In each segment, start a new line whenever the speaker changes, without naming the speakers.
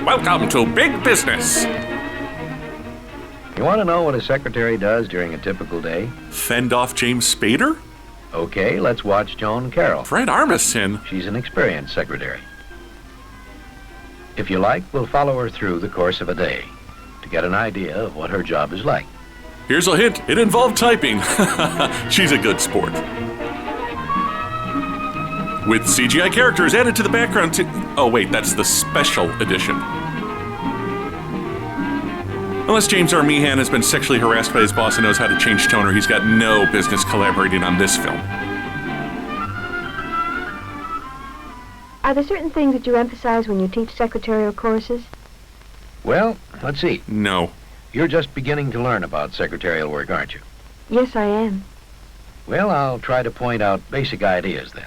Welcome to Big Business.
You want to know what a secretary does during a typical day?
Fend off James Spader?
Okay, let's watch Joan Carroll.
Fred Armisen.
She's an experienced secretary. If you like, we'll follow her through the course of a day to get an idea of what her job is like.
Here's a hint. It involved typing. She's a good sport. With CGI characters added to the background oh wait, that's the special edition. Unless James R. Meehan has been sexually harassed by his boss and knows how to change toner, he's got no business collaborating on this film.
Are there certain things that you emphasize when you teach secretarial courses?
Well, let's see.
No.
You're just beginning to learn about secretarial work, aren't you?
Yes, I am.
Well, I'll try to point out basic ideas then.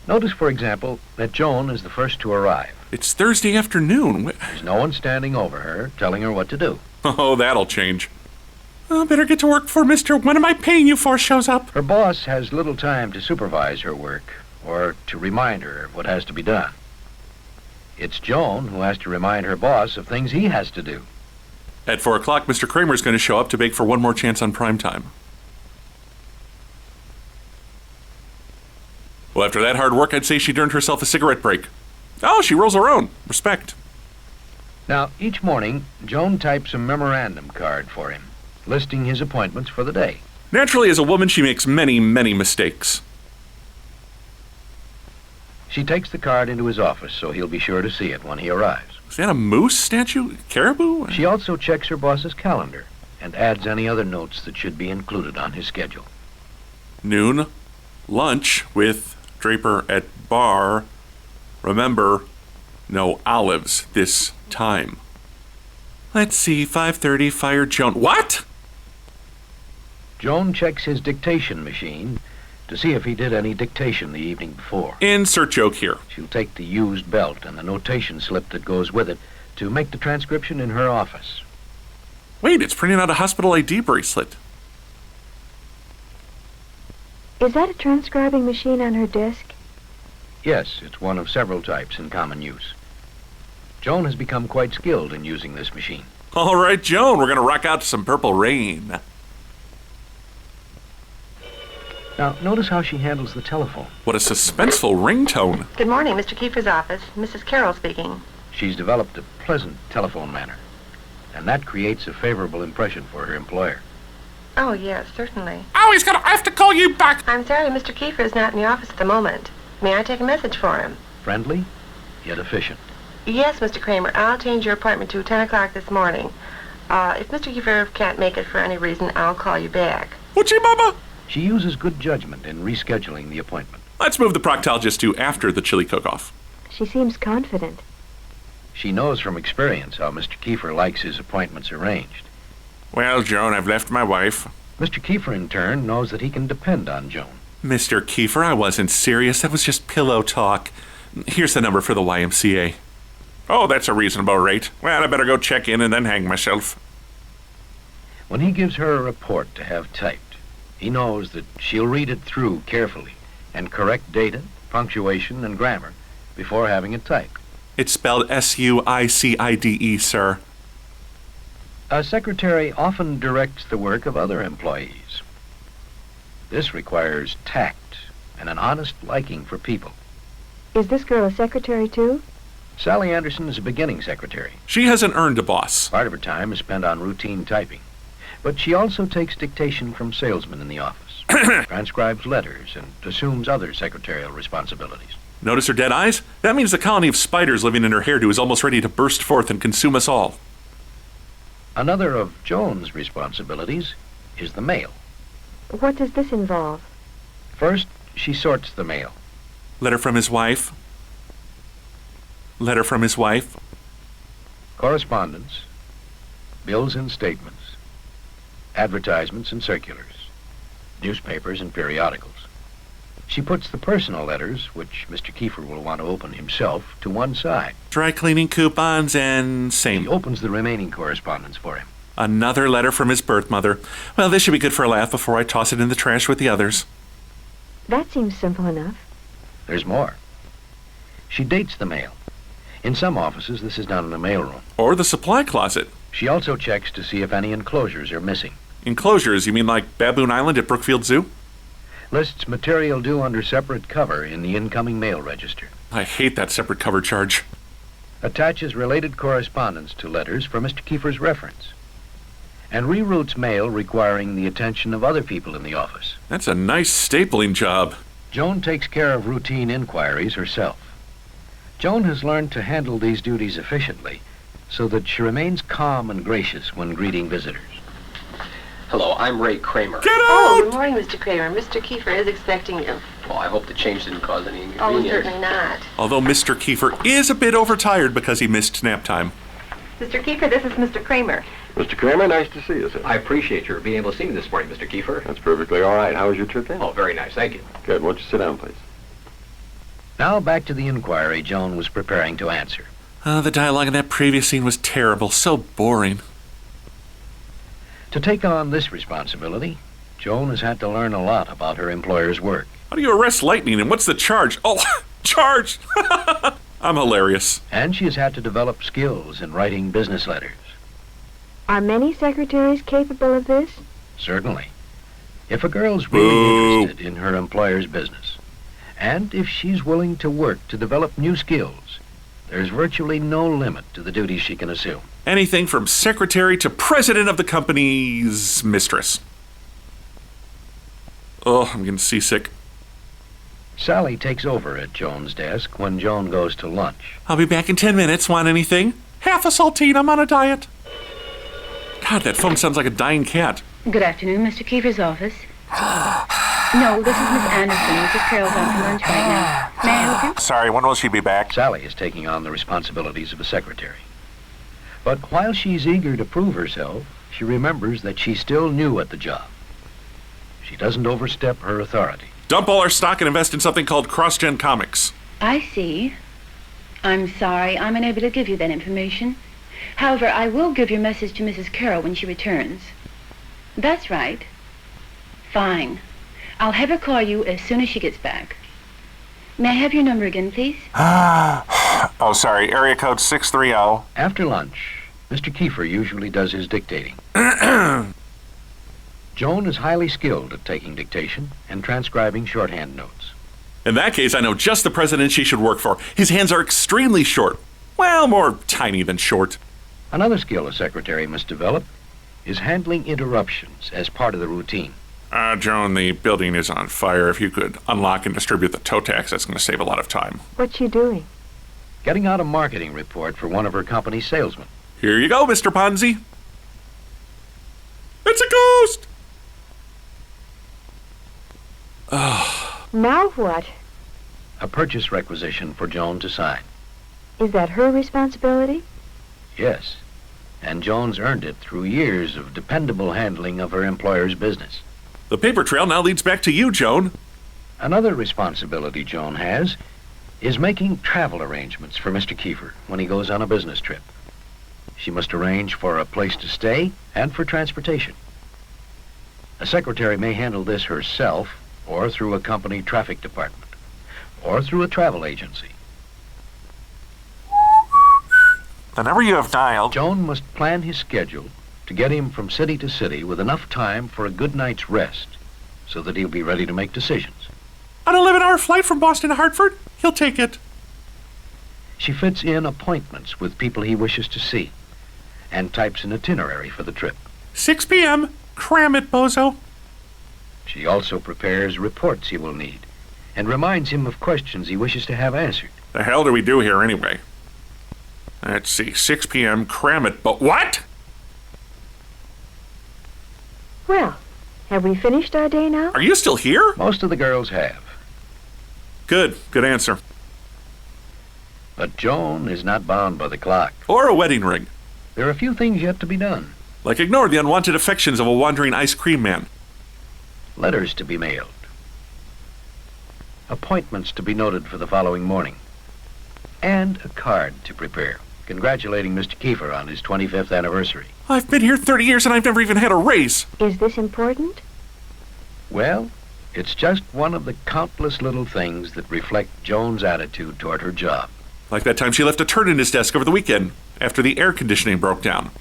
Notice, for example, that Joan is the first to arrive.
It's Thursday afternoon.
There's no one standing over her, telling her what to do.
Oh, that'll change. Oh, better get to work before Mr. What am I paying you for shows up.
Her boss has little time to supervise her work or to remind her of what has to be done. It's Joan who has to remind her boss of things he has to do.
At 4 o'clock, Mr. Kramer's going to show up to beg for one more chance on prime time. Well, after that hard work, I'd say she'd earned herself a cigarette break. Oh, she rolls her own. Respect.
Now, each morning, Joan types a memorandum card for him, listing his appointments for the day.
Naturally, as a woman, she makes many, many mistakes.
She takes the card into his office so he'll be sure to see it when he arrives.
Is that a moose statue? Caribou?
She also checks her boss's calendar and adds any other notes that should be included on his schedule.
Noon, lunch with Draper at bar. Remember, no olives this time. Let's see, 5:30, fire Joan. What?
Joan checks his dictation machine to see if he did any dictation the evening before.
Insert joke here.
She'll take the used belt and the notation slip that goes with it to make the transcription in her office.
Wait, it's printing out a hospital ID bracelet.
Is that a transcribing machine on her desk?
Yes, it's one of several types in common use. Joan has become quite skilled in using this machine.
All right, Joan, we're going to rock out to some Purple Rain.
Now, notice how she handles the telephone.
What a suspenseful ringtone.
Good morning, Mr. Kiefer's office. Mrs. Carroll speaking.
She's developed a pleasant telephone manner, and that creates a favorable impression for her employer.
Oh, yes, certainly.
Oh, he's going to have to call you back.
I'm sorry, Mr. Kiefer is not in the office at the moment. May I take a message for him?
Friendly, yet efficient.
Yes, Mr. Kramer. I'll change your appointment to 10 o'clock this morning. If Mr. Kiefer can't make it for any reason, I'll call you back.
What'chi, Mama?
She uses good judgment in rescheduling the appointment.
Let's move the proctologist to after the chili cook-off.
She seems confident.
She knows from experience how Mr. Kiefer likes his appointments arranged.
Well, Joan, I've left my wife.
Mr. Kiefer, in turn, knows that he can depend on Joan.
Mr. Kiefer, I wasn't serious. That was just pillow talk. Here's the number for the YMCA. Oh, that's a reasonable rate. Well, I better go check in and then hang myself.
When he gives her a report to have typed, he knows that she'll read it through carefully and correct data, punctuation, and grammar before having it typed.
It's spelled S-U-I-C-I-D-E, sir.
A secretary often directs the work of other employees. This requires tact and an honest liking for people.
Is this girl a secretary, too?
Sally Anderson is a beginning secretary.
She hasn't earned a boss.
Part of her time is spent on routine typing. But she also takes dictation from salesmen in the office, transcribes letters, and assumes other secretarial responsibilities.
Notice her dead eyes? That means the colony of spiders living in her hairdo is almost ready to burst forth and consume us all.
Another of Joan's responsibilities is the mail.
What does this involve?
First, she sorts the mail.
Letter from his wife. Letter from his wife.
Correspondence, bills and statements, advertisements and circulars, newspapers and periodicals. She puts the personal letters, which Mr. Kiefer will want to open himself, to one side.
Dry cleaning coupons and
He
same.
opens the remaining correspondence for him.
Another letter from his birth mother. Well, this should be good for a laugh before I toss it in the trash with the others.
That seems simple enough.
There's more. She dates the mail In some offices, this is done in a mailroom.
Or the supply closet.
She also checks to see if any enclosures are missing.
Enclosures, you mean like Baboon Island at Brookfield Zoo?
Lists material due under separate cover in the incoming mail register.
I hate that separate cover charge.
Attaches related correspondence to letters for Mr. Kiefer's reference. And reroutes mail requiring the attention of other people in the office.
That's a nice stapling job.
Joan takes care of routine inquiries herself. Joan has learned to handle these duties efficiently so that she remains calm and gracious when greeting visitors.
Hello, I'm Ray Kramer.
Get
Oh, good
out!
morning, Mr. Kramer. Mr. Kiefer is expecting you.
Well, I hope the change didn't cause any
Oh,
inconvenience.
certainly not.
Although Mr. Kiefer is a bit overtired because he missed nap time.
Mr. Kiefer, this is Mr. Kramer.
Mr. Kramer, nice to see you, sir.
I appreciate your being able to see me this morning, Mr. Kiefer.
That's perfectly all right. How was your trip in?
Oh, very nice, thank you.
Good. Won't you sit down, please?
Now back to the inquiry Joan was preparing to answer.
The dialogue in that previous scene was terrible, so boring.
To take on this responsibility, Joan has had to learn a lot about her employer's work.
How do you arrest lightning and what's the charge? Oh, charge! I'm hilarious.
And she has had to develop skills in writing business letters.
Are many secretaries capable of this?
Certainly. If a girl's really
Boo.
interested in her employer's business, and if she's willing to work to develop new skills, there's virtually no limit to the duties she can assume.
Anything from secretary to president of the company's mistress. Oh, I'm getting seasick.
Sally takes over at Joan's desk when Joan goes to lunch.
I'll be back in 10 minutes. Want anything? Half a saltine. I'm on a diet. God, that phone sounds like a dying cat.
Good afternoon, Mr. Kiefer's office. No, this is Miss Anderson. Mrs. Carroll's out for lunch right now. May I help you?
Sorry, when will she be back?
Sally is taking on the responsibilities of a secretary. But while she's eager to prove herself, she remembers that she's still new at the job. She doesn't overstep her authority.
Dump all our stock and invest in something called CrossGen Comics.
I see. I'm sorry, I'm unable to give you that information. However, I will give your message to Mrs. Carroll when she returns. That's right. Fine. I'll have her call you as soon as she gets back. May I have your number again, please?
Oh, sorry. Area code 630.
After lunch, Mr. Kiefer usually does his dictating. Joan is highly skilled at taking dictation and transcribing shorthand notes.
In that case, I know just the president she should work for. His hands are extremely short. Well, more tiny than short.
Another skill a secretary must develop is handling interruptions as part of the routine.
Joan, the building is on fire. If you could unlock and distribute the tow tax, that's going to save a lot of time.
What's she doing?
Getting out a marketing report for one of her company's salesmen.
Here you go, Mr. Ponzi. It's a ghost!
Now what?
A purchase requisition for Joan to sign.
Is that her responsibility?
Yes, and Joan's earned it through years of dependable handling of her employer's business.
The paper trail now leads back to you, Joan.
Another responsibility Joan has is making travel arrangements for Mr. Kiefer when he goes on a business trip. She must arrange for a place to stay and for transportation. A secretary may handle this herself or through a company traffic department or through a travel agency.
The number you have dialed.
Joan must plan his schedule to get him from city to city with enough time for a good night's rest so that he'll be ready to make decisions.
On an 11-hour flight from Boston to Hartford, he'll take it.
She fits in appointments with people he wishes to see and types an itinerary for the trip.
6 p.m. Cram it, bozo.
She also prepares reports he will need and reminds him of questions he wishes to have answered.
The hell do we do here anyway? Let's see, 6 p.m. Cram it, but what?
Well, have we finished our day now?
Are you still here?
Most of the girls have,
Good answer.
but Joan is not bound by the clock.
Or a wedding ring.
There are a few things yet to be done.
Like ignore the unwanted affections of a wandering ice cream man.
Letters to be mailed. Appointments to be noted for the following morning. And a card to prepare, congratulating Mr. Kiefer on his 25th anniversary.
I've been here 30 years and I've never even had a raise.
Is this important?
Well, it's just one of the countless little things that reflect Joan's attitude toward her job.
Like that time she left a turd in his desk over the weekend after the air conditioning broke down.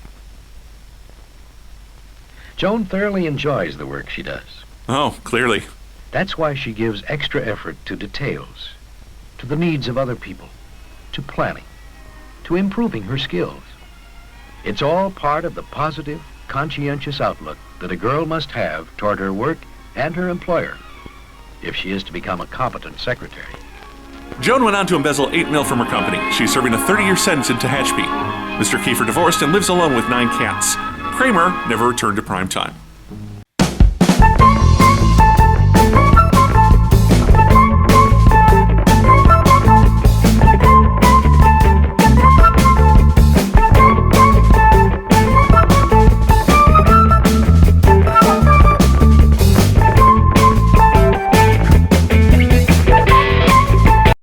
Joan thoroughly enjoys the work she does.
Oh, clearly.
That's why she gives extra effort to details, to the needs of other people, to planning, to improving her skills. It's all part of the positive, conscientious outlook that a girl must have toward her work and her employer if she is to become a competent secretary.
Joan went on to embezzle $8 million from her company. She's serving a 30-year sentence in Tehachapi. Mr. Kiefer divorced and lives alone with 9 cats. Kramer never returned to prime time.